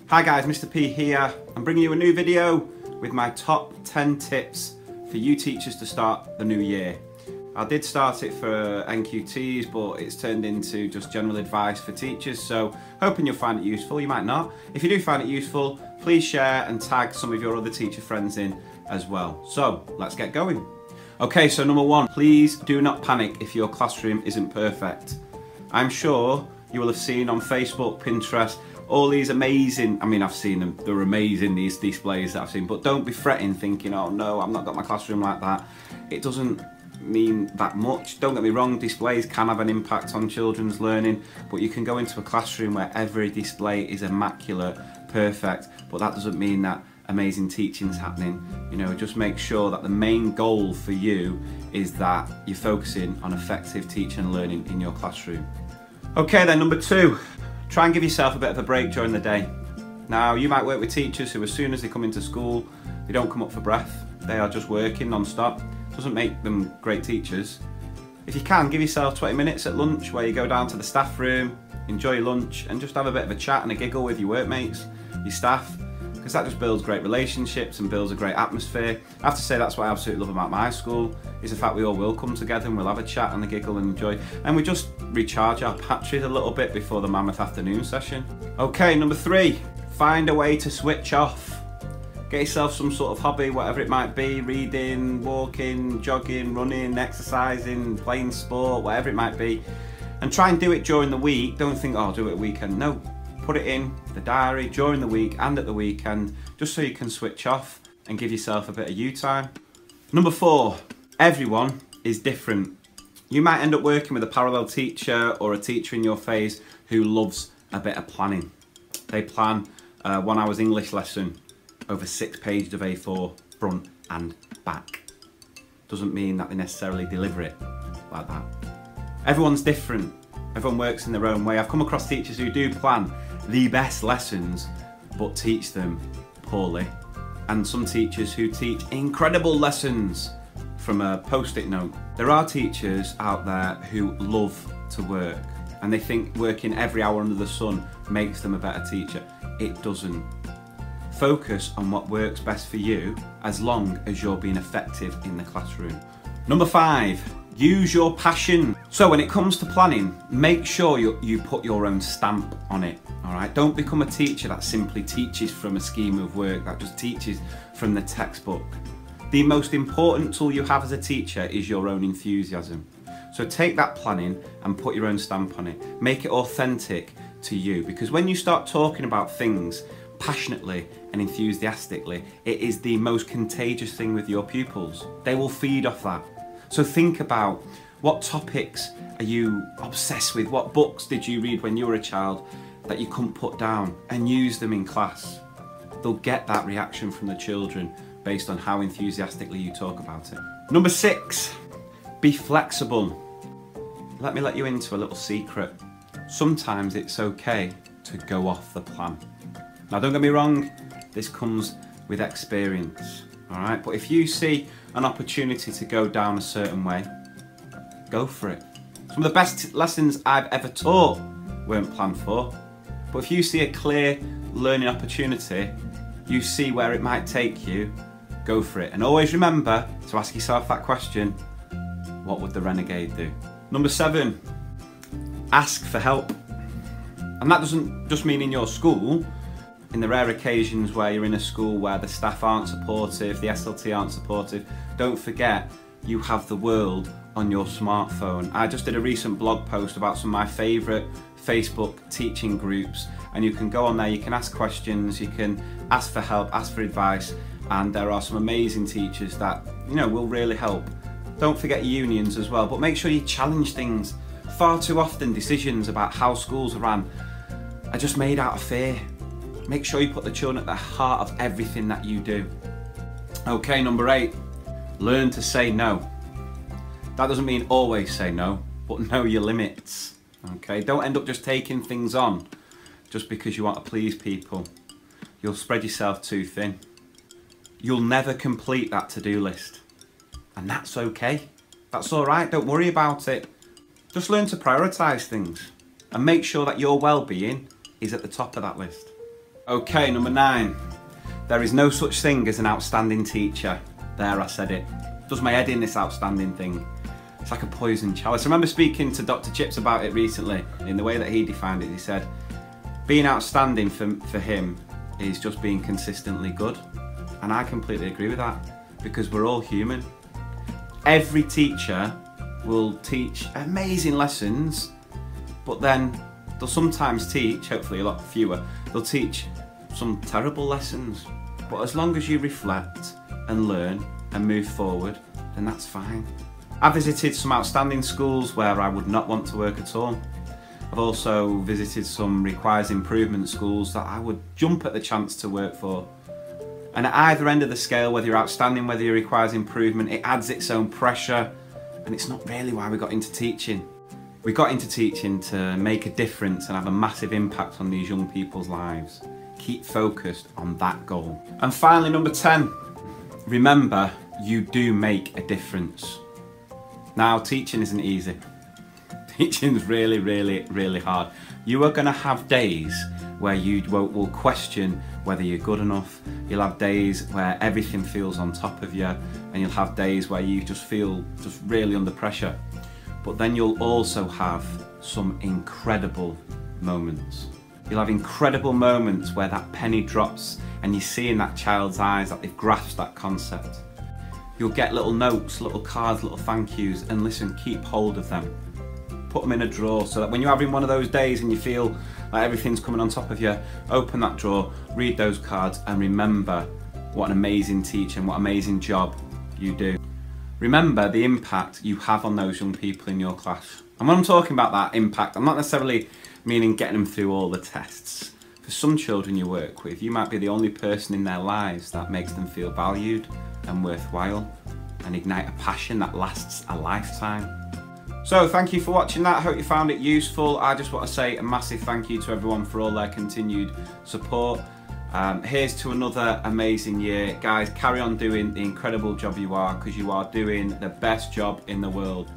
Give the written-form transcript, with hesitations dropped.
Hi guys, Mr. P here. I'm bringing you a new video with my top 10 tips for you teachers to start the new year. I did start it for NQTs, but it's turned into just general advice for teachers, so hoping you'll find it useful. You might not. If you do find it useful, please share and tag some of your other teacher friends in as well. So let's get going. Okay, so number one, please do not panic if your classroom isn't perfect. I'm sure you will have seen on Facebook, Pinterest, all these amazing, I've seen them, they're amazing, these displays that I've seen, but don't be fretting thinking, oh no, I've not got my classroom like that. It doesn't mean that much. Don't get me wrong, displays can have an impact on children's learning, but you can go into a classroom where every display is immaculate, perfect, but that doesn't mean that amazing teaching's happening. You know, just make sure that the main goal for you is that you're focusing on effective teaching and learning in your classroom. Okay then, number two, try and give yourself a bit of a break during the day. Now, you might work with teachers who as soon as they come into school, they don't come up for breath. They are just working non-stop. Doesn't make them great teachers. If you can, give yourself 20 minutes at lunch where you go down to the staff room, enjoy your lunch and just have a bit of a chat and a giggle with your workmates, your staff, because that just builds great relationships and builds a great atmosphere. I have to say that's what I absolutely love about my school, is the fact we all will come together and we'll have a chat and a giggle and enjoy, and we just recharge our batteries a little bit before the mammoth afternoon session. Okay, number three, find a way to switch off. Get yourself some sort of hobby, whatever it might be, reading, walking, jogging, running, exercising, playing sport, whatever it might be, and try and do it during the week. Don't think, oh, I'll do it at weekend. No, put it in the diary during the week and at the weekend, just so you can switch off and give yourself a bit of you time. Number four, everyone is different. You might end up working with a parallel teacher or a teacher in your phase who loves a bit of planning. They plan a 1 hour's English lesson over 6 pages of A4, front and back. Doesn't mean that they necessarily deliver it like that. Everyone's different. Everyone works in their own way. I've come across teachers who do plan the best lessons, but teach them poorly. And some teachers who teach incredible lessons from a post-it note. There are teachers out there who love to work, and they think working every hour under the sun makes them a better teacher. It doesn't. Focus on what works best for you as long as you're being effective in the classroom. Number five, use your passion. So when it comes to planning, make sure you put your own stamp on it, all right? Don't become a teacher that simply teaches from a scheme of work, that just teaches from the textbook. The most important tool you have as a teacher is your own enthusiasm. So take that planning and put your own stamp on it. Make it authentic to you, because when you start talking about things passionately and enthusiastically, it is the most contagious thing with your pupils. They will feed off that. So think about, what topics are you obsessed with? What books did you read when you were a child that you couldn't put down, and use them in class? They'll get that reaction from the children based on how enthusiastically you talk about it. Number six, be flexible. Let me let you into a little secret. Sometimes it's okay to go off the plan. Now don't get me wrong, this comes with experience, all right? But if you see an opportunity to go down a certain way, go for it. Some of the best lessons I've ever taught weren't planned for, but if you see a clear learning opportunity, you see where it might take you, go for it. And always remember to ask yourself that question, what would the renegade do? Number seven, ask for help. And that doesn't just mean in your school. In the rare occasions where you're in a school where the staff aren't supportive, the SLT aren't supportive, don't forget you have the world on your smartphone. I just did a recent blog post about some of my favourite Facebook teaching groups, and you can go on there, you can ask questions, you can ask for help, ask for advice, and there are some amazing teachers that, you know, will really help. Don't forget unions as well, but make sure you challenge things. Far too often decisions about how schools are run are just made out of fear. Make sure you put the children at the heart of everything that you do. Okay, number eight, learn to say no. That doesn't mean always say no, but know your limits. Okay, don't end up just taking things on just because you want to please people. You'll spread yourself too thin. You'll never complete that to-do list, and that's okay. That's all right, don't worry about it. Just learn to prioritise things and make sure that your well-being is at the top of that list. Okay, number 9. There is no such thing as an outstanding teacher. There, I said it. Does my head in, this outstanding thing. It's like a poison chalice. I remember speaking to Dr. Chips about it recently. In the way that he defined it, he said, being outstanding for him is just being consistently good. And I completely agree with that, because we're all human. Every teacher will teach amazing lessons, but then they'll sometimes teach, hopefully a lot fewer, they'll teach some terrible lessons. But as long as you reflect and learn and move forward, then that's fine. I visited some outstanding schools where I would not want to work at all. I've also visited some requires improvement schools that I would jump at the chance to work for. And at either end of the scale, whether you're outstanding, whether you requires improvement, it adds its own pressure, and it's not really why we got into teaching. We got into teaching to make a difference and have a massive impact on these young people's lives. Keep focused on that goal. And finally, number 10, remember you do make a difference. Now, teaching isn't easy. Teaching is really, really, really hard. You are going to have days where you will question whether you're good enough. You'll have days where everything feels on top of you, and you'll have days where you just feel just really under pressure. But then you'll also have some incredible moments. You'll have incredible moments where that penny drops and you see in that child's eyes that they've grasped that concept. You'll get little notes, little cards, little thank yous, and listen, keep hold of them. Put them in a drawer so that when you're having one of those days and you feel like everything's coming on top of you, open that drawer, read those cards, and remember what an amazing teacher and what an amazing job you do. Remember the impact you have on those young people in your class. And when I'm talking about that impact, I'm not necessarily meaning getting them through all the tests. For some children you work with, you might be the only person in their lives that makes them feel valued and worthwhile, and ignite a passion that lasts a lifetime. So thank you for watching that. I hope you found it useful. I just want to say a massive thank you to everyone for all their continued support. Here's to another amazing year. Guys, carry on doing the incredible job you are, because you are doing the best job in the world.